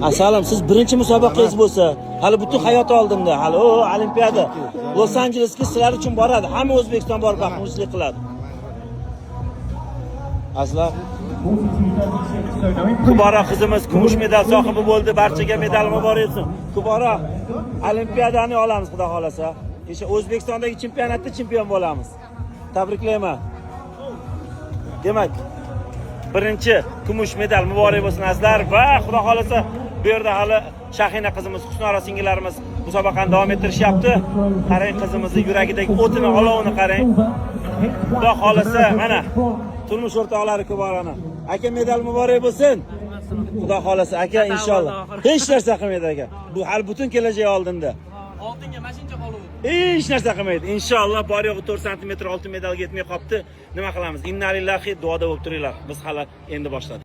Asalom, siz birinchi musobaqangiz bo'lsa, hali butun hayoti oldinda, hali o Olimpiada, Los Anjelesga sizlar uchun boradi. Hamma O'zbekiston borib baxtmizlik qiladi. Aslan Kubora qizimiz kumush medal sohibi bo'ldi. Barchaga medal muborak bo'lsin. Kubora Olimpiadani olamiz, xudo xolasa. O'sha O'zbekistondagi chempionatda chempion bo'lamiz. Tabriklayman. Demak, birinchi kumush medal muborak bo'lsin azizlar va xudo xolasa bu yerda hali Shahina qizimiz, Husnora singillarimiz musobaqani davom ettirishyapti. Qarang qizimizning yuragidagi o'tini, olovini qarang. Xudo xolasa mana turmush o'rtoqlari Kuborani. Aka medal muborak bo'lsin. Xudo xolasa aka inshaalloh. Hech narsa qilmaydi aka. Bu hali butun kelajak oldinda. Oltinga mashincha qoladi. Hech narsa qilmaydi. Inshaalloh bor yo'g'i 4 sm oltin medalga yetmay qopti. Nima qilamiz? Innalillahi duoda bo'lib turinglar. Biz hali endi boshladik.